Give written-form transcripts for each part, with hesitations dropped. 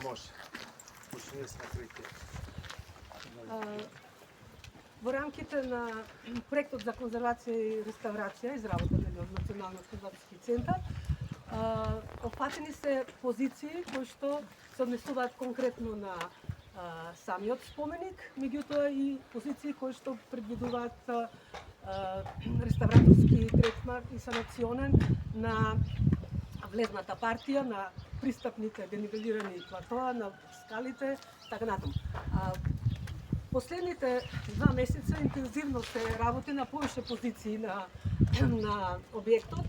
Може. Почни с накритие. Во рамките на проектот за конзервација и реставрација, изработен од Националниот конзервативски центар, опфатени се позиции кои што се однесуваат конкретно на самиот споменик, меѓутоа и позиции кои што предвидуваат реставраторски третман и санационен на влезната партија, на пристапните денивелирани платоа, на скалите, така натаму. Последните 2 месеца интензивно се работи на повише позиции на објектот,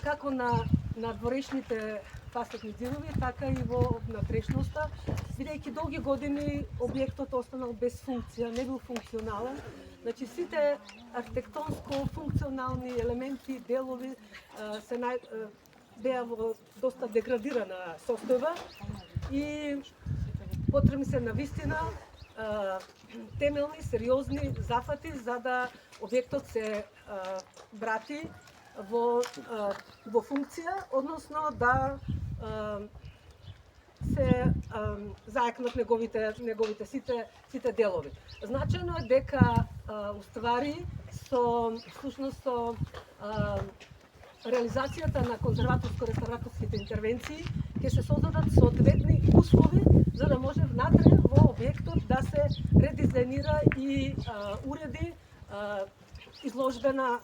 како на дворешните фасадни ѕидови, така и во внатрешноста, бидејќи долги години објектот останал без функција, не бил функционален. Значи сите архитектонско-функционални елементи, делови беа во доста деградирана состојба и потребни се навистина темелни, сериозни зафати за да објектот се врати во функција, односно да се заекнат неговите сите делови. Значајно е дека уствари со реализацијата на конзерваторско-реставраторските интервенции ќе се создадат соодветни услови за да може внатре во објектот да се редизајнира и уреди изложбена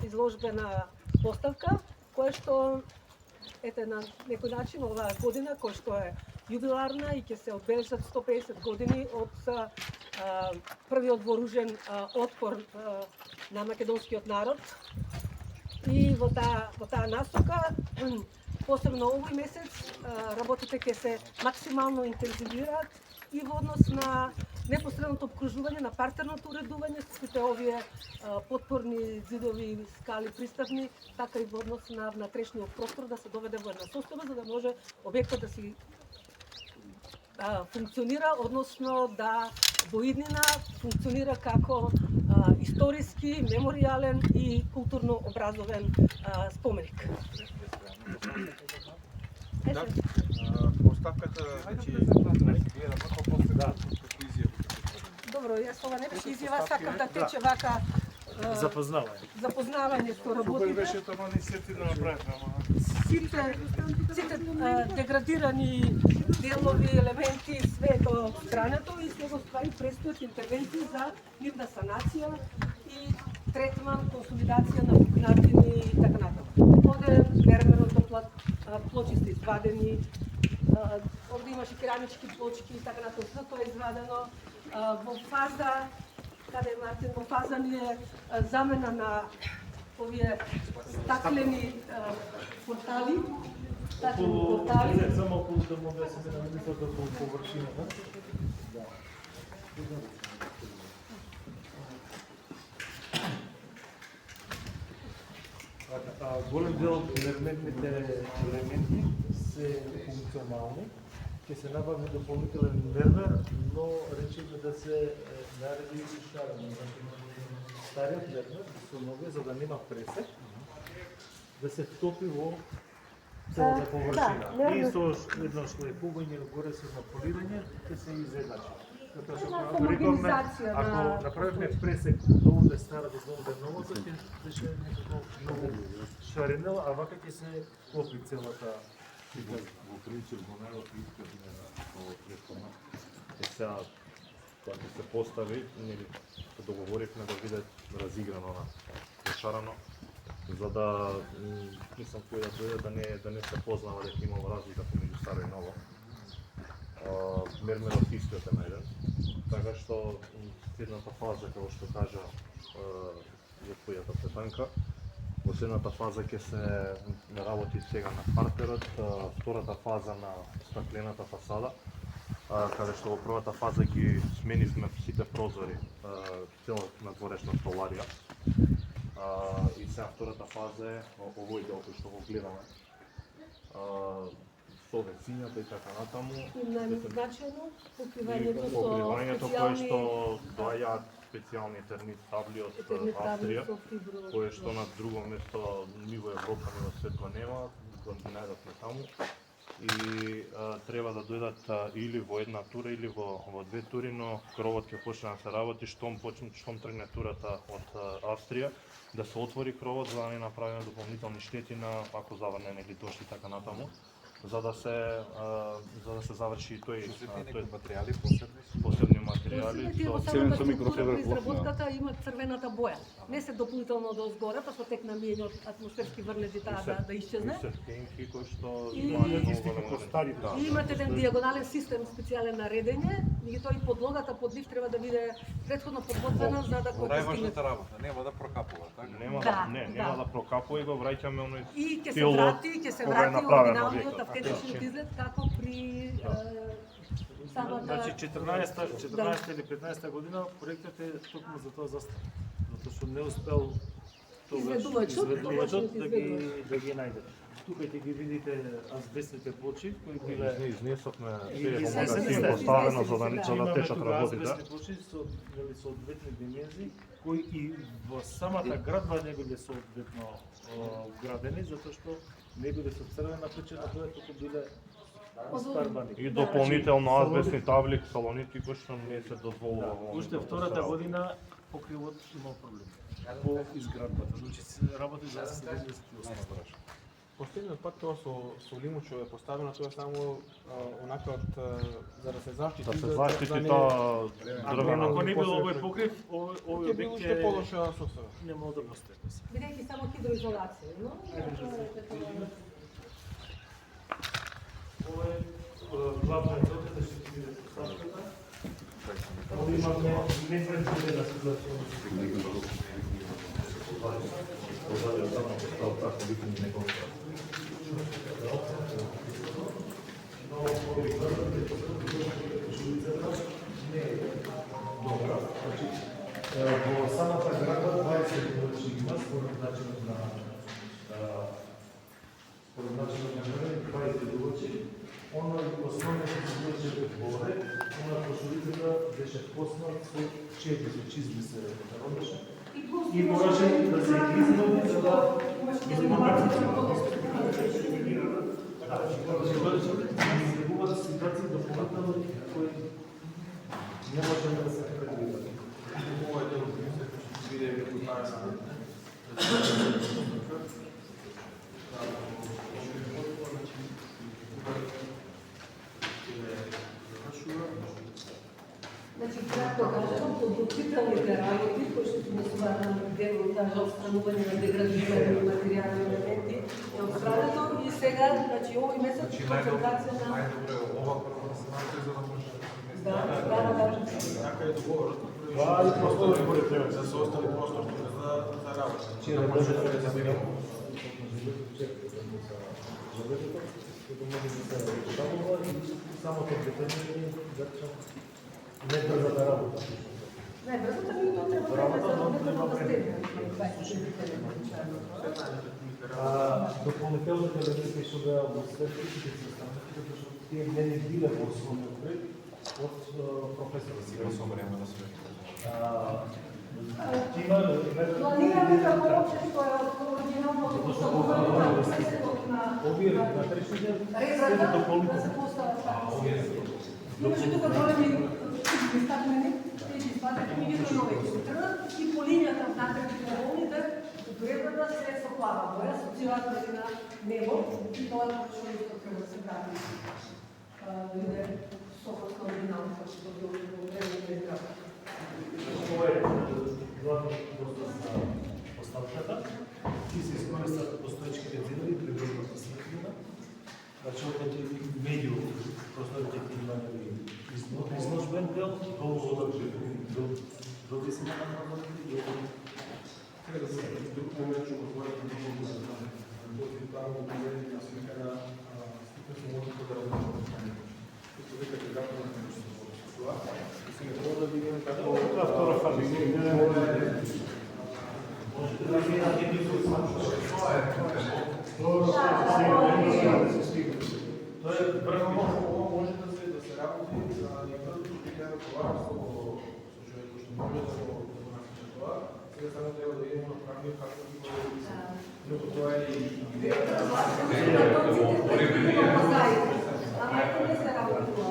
поставка, која што ете на некој начин оваа година која што е јубиларна и ќе се одбележат 150 години од првиот вооружен отпор на македонскиот народ. И во таа насока, посебно овој месец, работите ќе се максимално интензивираат и во однос на непосредното обкружување, на партерното уредување со сите овие потпорни ѕидови, скали, пристапни, така и во однос на внатрешниот простор да се доведе во една состојба за да може објектот да си функционира, односно да во иднина функционира како историски, меморијален и културно-образовен споменик. Да, поставката вече архивирана, после да, како изјава. Добро, јас ова не беше изјава, сакам да тече вака запознавање со работите. Супер беше тоа, не се ти да направиме, сите деградирани делови, елементи, све до странато и сега ствари престојат интервенции за нивна санација и третман, консолидација на букнатини и така натаму. Овде мермерното плочи се извадени, овде имаше керамички плочки и така натаму, све тоа е извадено. Во фаза, каде е Мартин, во фаза ни е замена на овие стаклени портали. Само околу да може да се намислат околу површината. Голем дел од мерметните елементи се функционални. Ќе се набави дополнителен мермер, но речеме да се нареди и шарено. Стариот мермер со ноге, за да нема пресек, да се втопи во целата површина. И со едно шлифување горе со наполирање ќе се изедначи. Ако направиме пресек до овде стара до овде новото, ќе беше некако многу шаренел, а вака ќе се клопи целата. Во принцип го најдов искавме на претходно. Сега кога се постави, нели се договоривме да биде разиграно на шарано, за да мислам кој да дојде да не се познава дека имало разлика помеѓу старо и ново. Мермерот истиот е најден, така што следната фаза, како што кажа господјата Петанка, во следната фаза ќе се работи сега на партерот, втората фаза на стаклената фасада, каде што во првата фаза ги сменивме сите прозори, целата надворешна столарија. И сега втората фаза е овој дел кој што го гледаме. Со весињата и така натаму. И најзначајно покривањето кое што доаѓаат специјални етернит табли од Австрија, кое што на друго место ни во Европа, ни во свет го нема, го најдовме таму. и треба да дојдат или во една тура или во две тури, но кровот ќе почне да се работи штом тргне турата од Австрија, да се отвори кровот за да не направиме дополнителни штети на ако заврне или дожд и така натаму, за да се заврши и тој материјали посебни материјали Тие во со самата структура при изработката имат црвената боја. Не се дополнително до згоре, па со тек намијање од атмосферски врлези таа да исчезне. сертенки кои што И- имаат многу Исти голема како стари, да. И имате еден диагонален систем специјален на редење, меѓутоа и подлогата под нив треба да биде претходно подготвена за да кога стигне. Најважната работа, нема да прокапува, така? Нема Да, нема да прокапува и го враќаме оној И ќе се стилот врати, кога е направен оригиналниот објектот. автентичниот изглед како при самата Значи 14 или 15 година проектот е токму за тоа застан. Затоа што не успел Изведувачот, да ги најде. Тука ќе ги видите азбестните плочи кои биле Изнесовме И тие ги во се магазин изнесовме. поставено за да имаме течат тука работите. азбестни плочи со соодветни димензии кои и во самата градба не биле соодветно градени затоа што не биле со црвена печена боја, туку биле старбани. И дополнително азбестни табли, салонитки кои што не се дозволува Да, во овие уште втората година покривот имал проблем по изградбата. Значи се работи за 78 година. Последниот пат тоа со лимучо е поставено, тоа само онака од за да се заштити. Да се заштити таа Ако дрвена. не било овој покрив, овој Ќе било објект уште полоша состава. не мога да постои. бидејќи само хидроизолација, но Ова е главниот цел да се види поставката. Овде имаме непредвидена ситуација. Во самата градба 20 минути има според начинот на време, 20 минути. Оно основно се случи во ред, она пошурицата беше поснат со чеки, со чизми се робеше. И мораше да се измени за да излегуваат ситуации дополнително кои не можеме да се предвидат. Ова е дел од се биде репутација. значи кратко кажано, подготвителните работи кои што се однесуваат на дел од таа отстранување на деградирани материјални елементи е отстрането и сега, значи овој месец концентрација на Најдобро е ова прво да се направи за да може да. така е договорот. Това и простор според тебе. За се остали простор за работа. Че да може да се змени. Като може да се разрешава и самото детање зачем не брзата работа. Не, брзото ми тоа треба да Работа, но да треба време. Допълнителните елементи што беа во светските ќе се останат, затоа што тие не биле во основниот проект од професорот. Сега со време да се Планираме како општество е од оригиналното поставување на процесот на Овие внатрешните резата да дополнителни. се постават така. Имаше тука големи истакнени, тези испадат книгите на овие трнат и по линијата внатре на волните гредата се со плава боја, со цилата на небо и тоа е што исто треба да се прави. Биде сопот на оригиналното што било во време на изградба. Ова е главниот достав на поставката. И се искористат постоечките зидови, приборната светлина. Значи, овде е меѓу просторите кои имаме изложбен дел, до висина на работите и овде. Сега да се друг момент што го отворите договорот за работи таму објавени на слика на слика со можете да работите. Што вика дека на тоа. И се не треба да видиме како Тоа втора фаза. Можете да видите некои Тоа е врхово. ова може да се работи за некој дека разговара со човек што може да го наслуша тоа. Сега само треба да идеме на Но тоа е и идејата. Ама ето не се работува.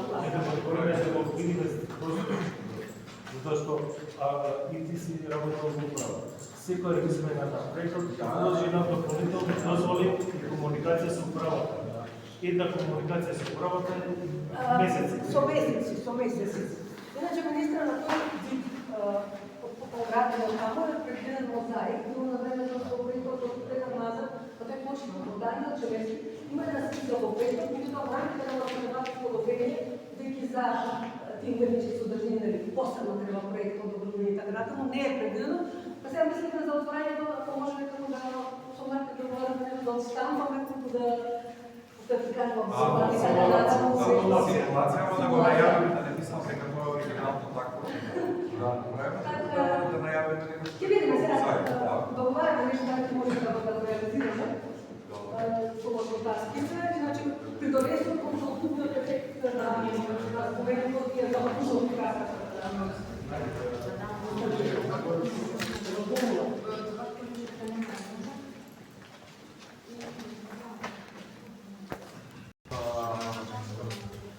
Затоа што и ти си работел во управа. Секоја измена на проектот должи на дополнителни дозволи и комуникација со управата. Една комуникација со управата е месеци. Со месеци. Иначе министра на тој вид ограден тамо е предвиден мозаик, но на времето со проектот од тегар назад, па тој почина од дани на човеки, има да се за проектот, меѓутоа во рамките на математичко одобрение, веќе за тие уметнички содржини, посебно треба проект одобрување и така натаму, не е предвидено. Па сега мислиме за отворањето, ако може некако да со марките да говориме, да отстампаме, како да ти кажувам, со марките да натаму. Ситуацијава да го најавим, да не мислам дека тоа е оригиналното такво. Да најавиме дека Ќе видиме сега, договараме нешто дали ќе може да го реализираме. Слободно-таски се, иначе при довесот консултативниот ефект на повеќето тие за консултација.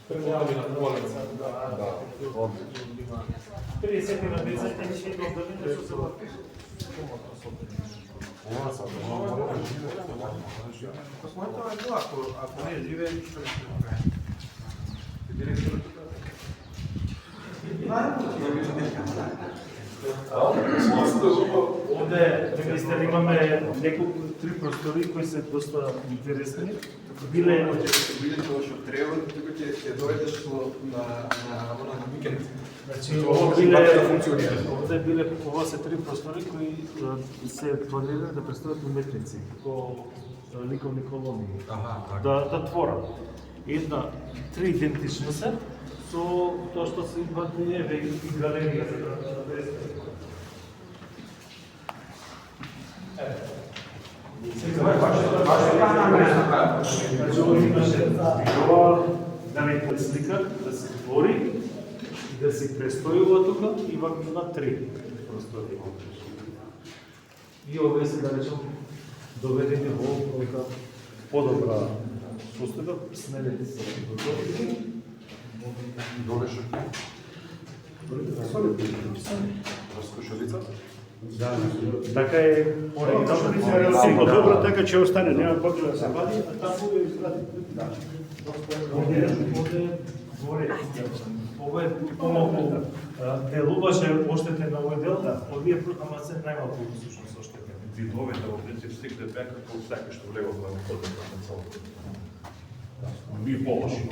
Преминаваме на полица. 50 на 10 и ще го дадете со себе. Посмотрено е тоа, ако не живее, што ќе направи? Директорот Овде, министер, имаме неколку три простори кои се доста интересни. Биле видите тоа што треба, тука ќе дојдеш на викенд. Значи, овде биле, ова се три простори кои се планирани да представат уметници, како ликовни колони, да творат. Три идентични се, со тоа што се имате и галерија за да представат. Значи, ова имаше да не слика, да се твори, да се престојува тука и има три простори. И овие се, да речем, доведени во подобра состојба, сменети се готови. Долеше. Раскошалица? Да, така е оригинално. Сигурно добро, така ќе остане, нема потреба да се вади, а таму е изгради. Овде горе, ова е помалку делуваше оштетен на овој дел, овие ама се најмалку всушност оштетен. Видовете во принцип стикте беа како всеки што влегува во кодот на целото. Ние полоши.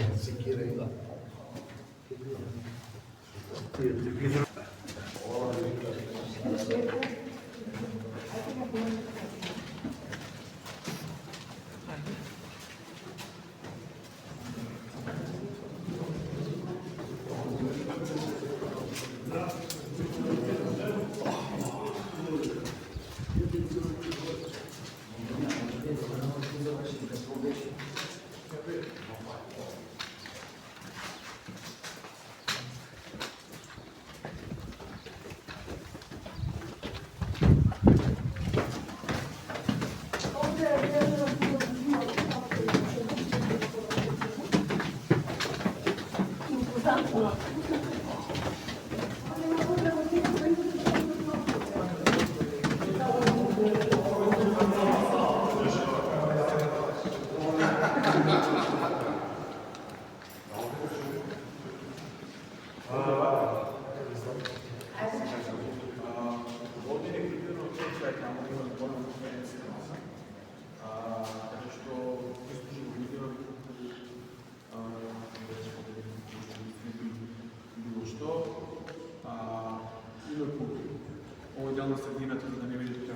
Овој дел на средината, за да не видите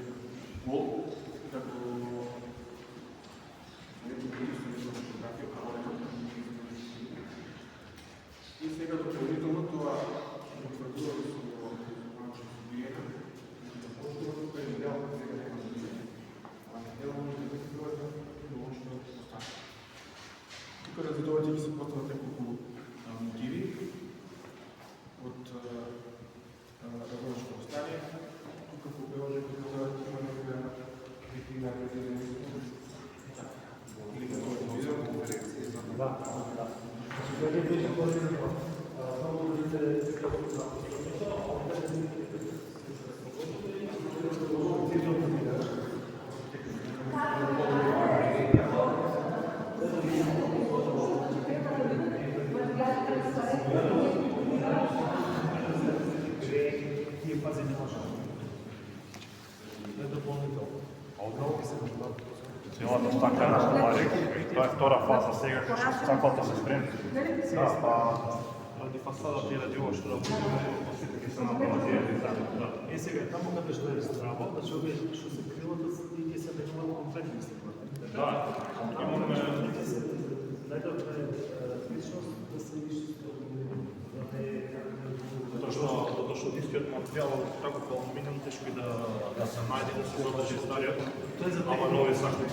пол, како и сега дополнително тоа утврдува со диета, тука е дел на сега нема да биде. Дел може да биде тоа да още остане. Тука развидовите ги се постават неколку мотиви од различни остани. Тука по приложението за целата стакана ствари. Тоа е втора фаза сега кај што стаклата се спремни. Да, па ради фасадата и ради ова што работиме, после ќе се направат тие детали. Да. Е сега таму каде што е здраво, значи овие што се крилата и ќе се менуваат комплетни стеклата. Да, имаме Најдобро е личност да се затоа што истиот материјал како по алуминиум тешко и да се најде да се задржи стариот, ама нови сакли.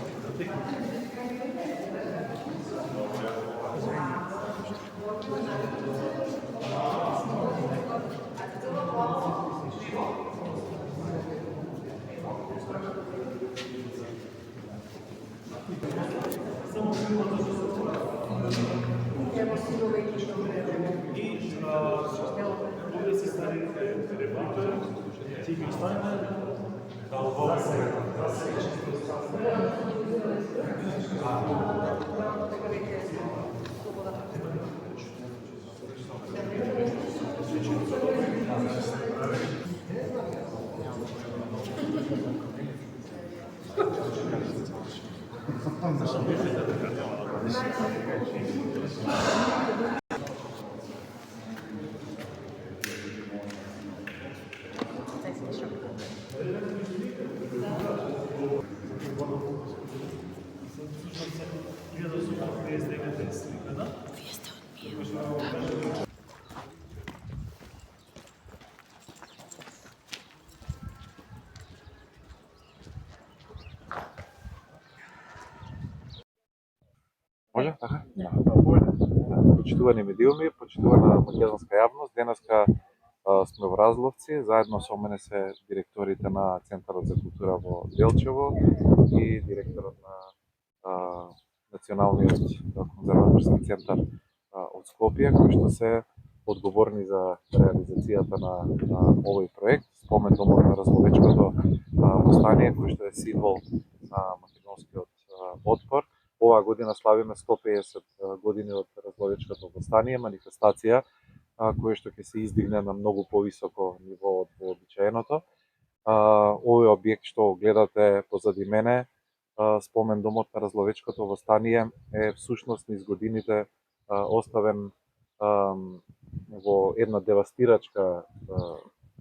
овие се стари ремонтори, ти ги оставиме Да, убаво е. Може, така? Почитувани медиуми, почитувана македонска јавност, денеска сме во Разловци, заедно со мене се директорите на Центарот за култура во Делчево и директорот на Националниот конзерваторски центар од Скопје, кои што се одговорни за реализацијата на овој проект, спомен домот на Разловечкото востание, кој што е символ на македонскиот отпор. Оваа година славиме 150 години од Разловечкото востание, манифестација која што ќе се издигне на многу повисоко ниво од вообичаеното. Овој објект што гледате позади мене, спомен домот на Разловечкото востание, е всушност низ годините оставен во една девастирачка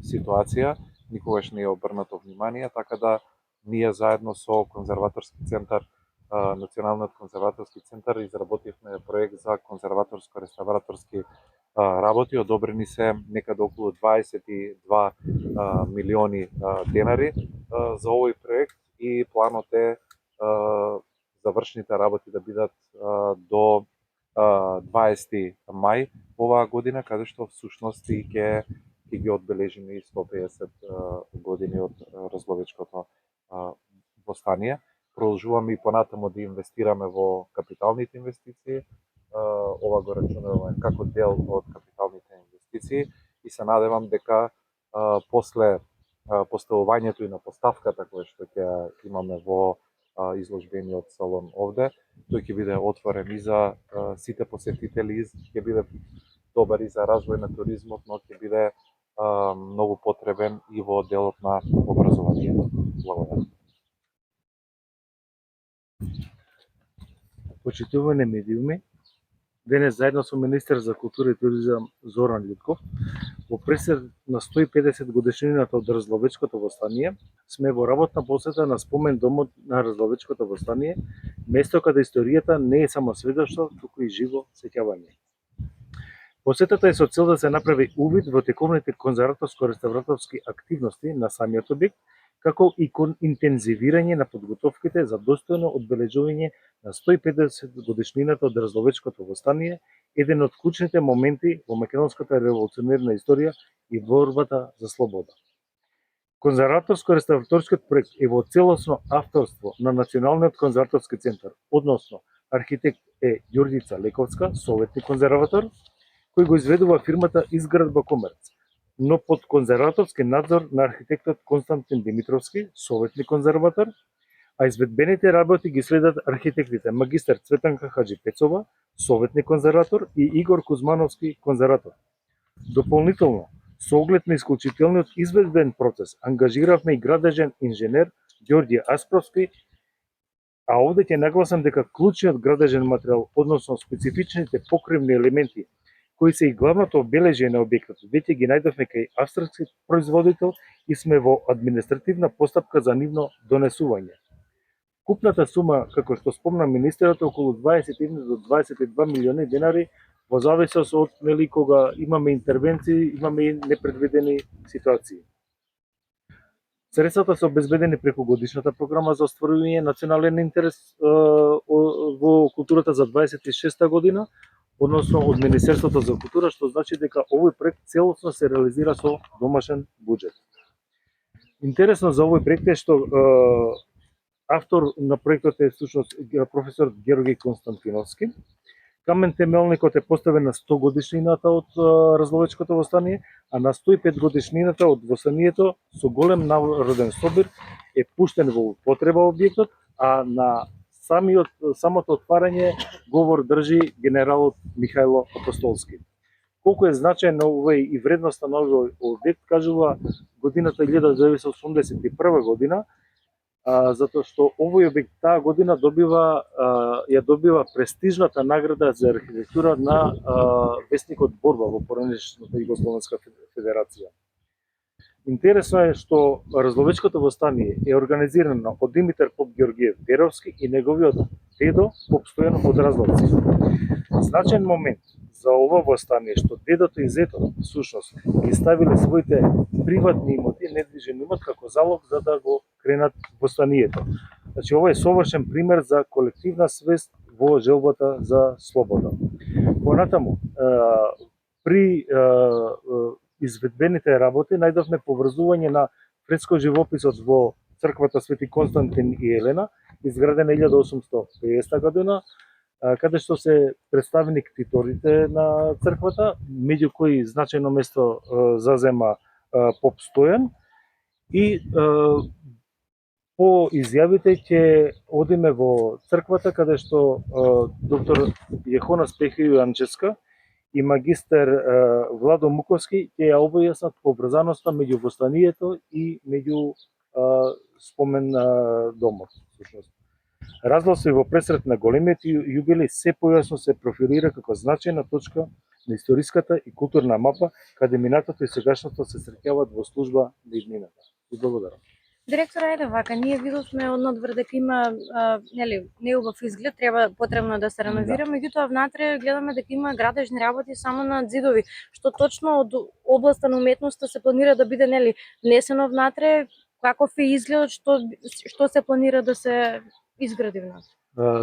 ситуација, никогаш не е обрнато внимание, така да ние заедно со конзерваторски центар, Националниот конзерваторски центар, изработивме проект за конзерваторско-реставраторски работи, одобрени се некаде околу 22 милиони денари за овој проект и планот е завршните работи да бидат до 20 мај оваа година, каде што всушност и ќе ги одбележиме и 150 години од Разловечкото востание. Продолжуваме и понатаму да инвестираме во капиталните инвестиции. Ова го рачунуваме како дел од капиталните инвестиции и се надевам дека после поставувањето и на поставката која што ќе имаме во изложбениот салон овде, тој ќе биде отворен и за сите посетители, ќе биде добар и за развој на туризмот, но ќе биде многу потребен и во делот на образованието. Благодарам. Почитувани медиуми, денес заедно со министер за култура и туризам Зоран Литков, во пресед на 150 годишнината од Разловечкото востание, сме во работна посета на спомен домот на Разловечкото востание, место каде историјата не е само сведоштво, туку и живо сеќавање. Посетата е со цел да се направи увид во тековните конзерваторско-реставраторски активности на самиот објект, како и кон интензивирање на подготовките за достојно одбележување на 150 годишнината од Разловечкото востание, еден од клучните моменти во македонската револуционерна историја и борбата за слобода. Конзерваторско-реставраторскиот проект е во целосно авторство на Националниот конзерваторски центар, односно архитект е Ѓурѓица Лековска, советник конзерватор, кој го изведува фирмата Изградба Комерц, но под конзерваторски надзор на архитектот Константин Димитровски, советник конзерватор, а изведбените работи ги следат архитектите магистар Цветанка Хаджи Пецова, советник конзерватор и Игор Кузмановски, конзерватор. Дополнително, со оглед на исклучителниот изведбен процес, ангажиравме и градежен инженер Ѓорѓе Аспровски, А овде ќе нагласам дека клучниот градежен материјал, односно специфичните покривни елементи, кои се и главното обележје на објектот, веќе ги најдовме кај австралски производител и сме во административна постапка за нивно донесување. Купната сума, како што спомна министерот, е околу 21 до 22 милиони денари, во зависност од кога имаме интервенции, имаме и непредвидени ситуации. Средствата се обезбедени преку годишната програма за остварување национален интерес во културата за 26-та година, односно од Министерството за култура, што значи дека овој проект целосно се реализира со домашен буџет. Интересно за овој проект е што автор на проектот е всушност професор Георги Константиновски. Камен темелникот е поставен на 100 годишнината од Разловечкото востание, а на 105 годишнината од востанието со голем народен собир е пуштен во употреба објектот, а на самото отварање говор држи генералот Михајло Апостолски. Колку е значаен овој и вредноста на овој објект, кажува годината 1981 година, затоа што овој објект таа година ја добива престижната награда за архитектура на весникот Борба во поранешната Југословенска федерација. Интересно е што Разловечкото востание е организирано од Димитар Поп Георгиев Перовски и неговиот дедо Поп Стојан од Разловци. Значаен момент за ова востание што дедото и зето всушност ги ставиле своите приватни имоти, недвижен имот како залог за да го кренат востанието. Значи ова е совршен пример за колективна свест во желбата за слобода. Понатаму, при изведбените работи најдовме поврзување на фреско живописот во црквата Свети Константин и Елена, изградена 1850 година, каде што се представени ктиторите на црквата, меѓу кои значајно место зазема Поп Стојан, и по изјавите ќе одиме во црквата каде што доктор Јехона Спехију Јанческа и магистер Владо Муковски ќе ја објаснат поврзаноста меѓу востанието и меѓу спомен домот. Разлоси во пресрет на големиот јубилеј се појасно се профилира како значајна точка на историската и културна мапа, каде минатото и сегашното се среќаваат во служба на иднината. И благодарам. Директор, ајде вака, ние видовме однадвор дека има неубав изглед, потребно да се реновира, меѓутоа внатре гледаме дека има градежни работи само на ѕидови. Што точно од областа на уметноста се планира да биде внесено внатре, каков е изгледот, што се планира да се изгради внатре?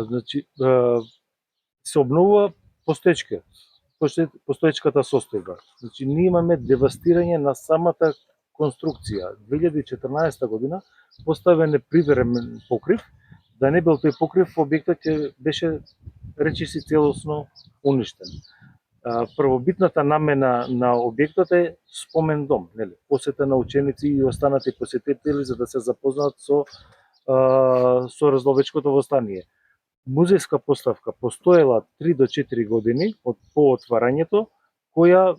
Значи, се обновува постоечката состојба. Значи, ние имаме девастирање на самата конструкција. 2014 година поставен е привремен покрив, да не бил тој покрив, објектот ќе беше речиси целосно уништен. Првобитната намена на објектот е спомен дом, посета на ученици и останати посетители за да се запознаат со Разловечкото востание. Музејска поставка постоела 3 до 4 години по отварањето, која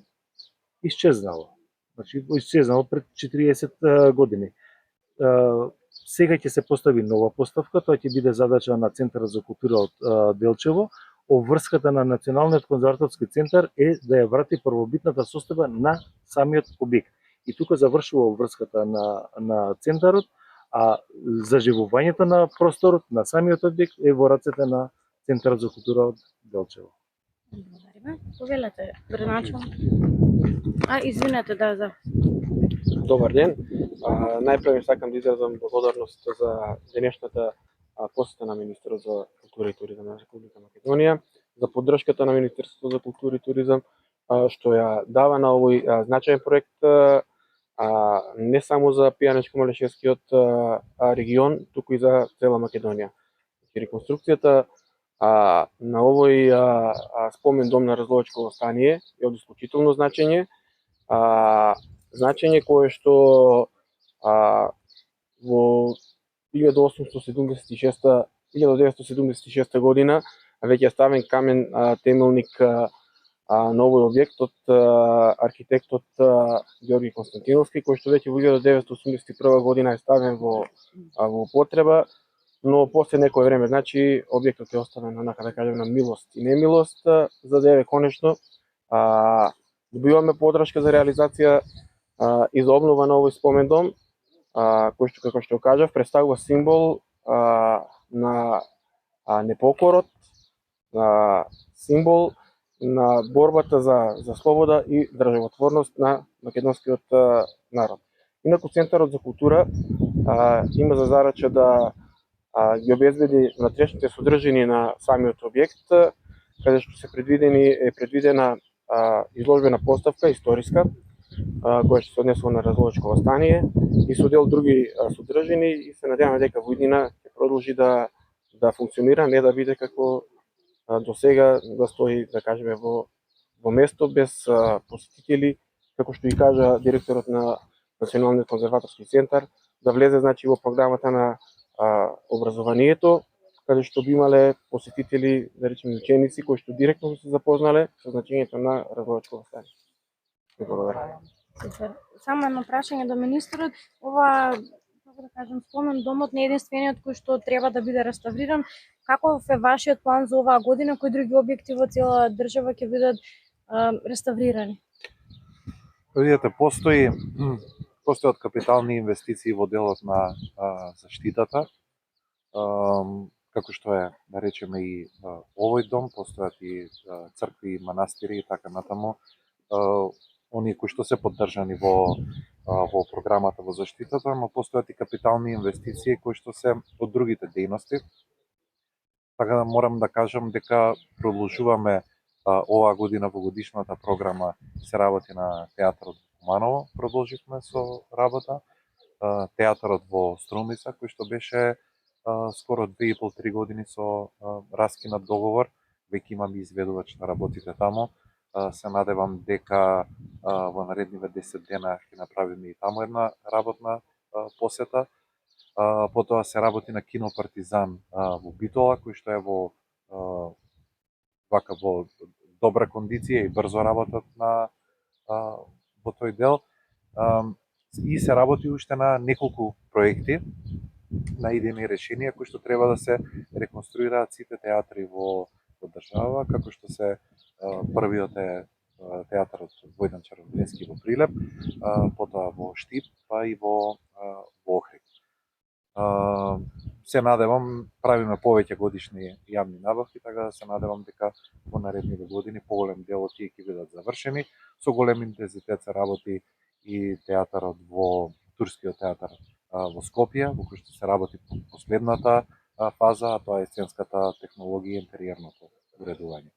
исчезнала. Значи, исчезнала пред 40 години. Сега ќе се постави нова поставка, тоа ќе биде задача на Центарот за култура од Делчево. Обврската на Националниот конзерваторски центар е да ја врати првобитната состојба на самиот објект. И тука завршува обврската на центарот, а заживувањето на просторот на самиот објект е во рацете на Центарот за култура од Делчево. Благодариме. Повелете, градоначалник. Извинете, да. Добар ден. Најпрво сакам да изразам благодарност за денешната посета на Министерот за култура и туризам на Република Македонија, за поддршката на Министерството за култура и туризам, што ја дава на овој значаен проект, не само за Пијанечко-Малешевскиот регион, туку и за цела Македонија. Реконструкцијата на овој спомен дом на Разловечко востание е од исклучително значење, кое што во 1976 година веќе е ставен камен темелник на овој објект од архитектот Георги Константиновски, кој што веќе во 1981 година е ставен во употреба но после некое време, значи, објектот е оставен, онака да кажем, на милост и немилост, за да еве конечно добиваме подршка за реализација и за обнова на овој спомен дом, кој што, како што кажав, представува символ на непокорот, символ на борбата за слобода и државотворност на македонскиот народ. Инаку Центарот за култура има за зарача да ги обезбеди внатрешните содржини на самиот објект, каде што е предвидена изложбена поставка историска, која што се однесува на Разлогачко востание и со дел други содржини, и се надеваме дека во иднина ќе продолжи да функционира, не да биде како до сега, да стои, да кажеме, во место без посетители, како што и кажа директорот на Националниот конзерваторски центар, да влезе, значи, во програмата на образованието, каде што би имале посетители, да речеме, ученици кои што директно се запознале со значењето на Разлогачко востание. Благодарам. Само едно прашање до министерот. Ова, како да кажем, спомен домот не е единствениот кој што треба да биде реставриран. Каков е вашиот план за оваа година? Кои други објекти во цела држава ќе бидат реставрирани? Видете, постојат капитални инвестиции во делот на заштитата, како што е, да речеме, и овој дом, постојат и цркви, и манастири и така натаму, оние кои што се поддржани во програмата во заштитата, но постојат и капитални инвестиции кои што се од другите дејности. Така да морам да кажам дека продолжуваме оваа година во годишната програма се работи на театарот во Куманово, продолживме со работа, театарот во Струмица, кој што беше скоро 2,5-3 години со раскинат договор, веќе имаме изведувач на работите таму. Се надевам дека во наредниве 10 дена ќе направиме и таму една работна посета. Потоа се работи на кино Партизан во Битола, кој што е во добра кондиција и брзо работат во тој дел. И се работи уште на неколку проекти на идејни решенија кои што треба да се реконструираат сите театри во држава, како што се првиот е театарот Војдан Чарвенски во Прилеп, потоа во Штип, па и во Охрид. Се надевам, правиме повеќе годишни јавни набавки, така да се надевам дека во наредните години поголем дел од тие ќе бидат завршени. Со голем интензитет се работи и театарот турскиот театар во Скопје, во кој што се работи последната фаза, а тоа е сценската технологија и интериерното уредување.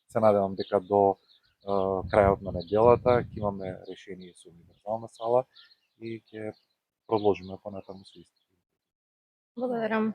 Се надевам дека до крајот на неделата ќе имаме решение со универзална сала и ќе продолжиме понатаму со исти. Благодарам.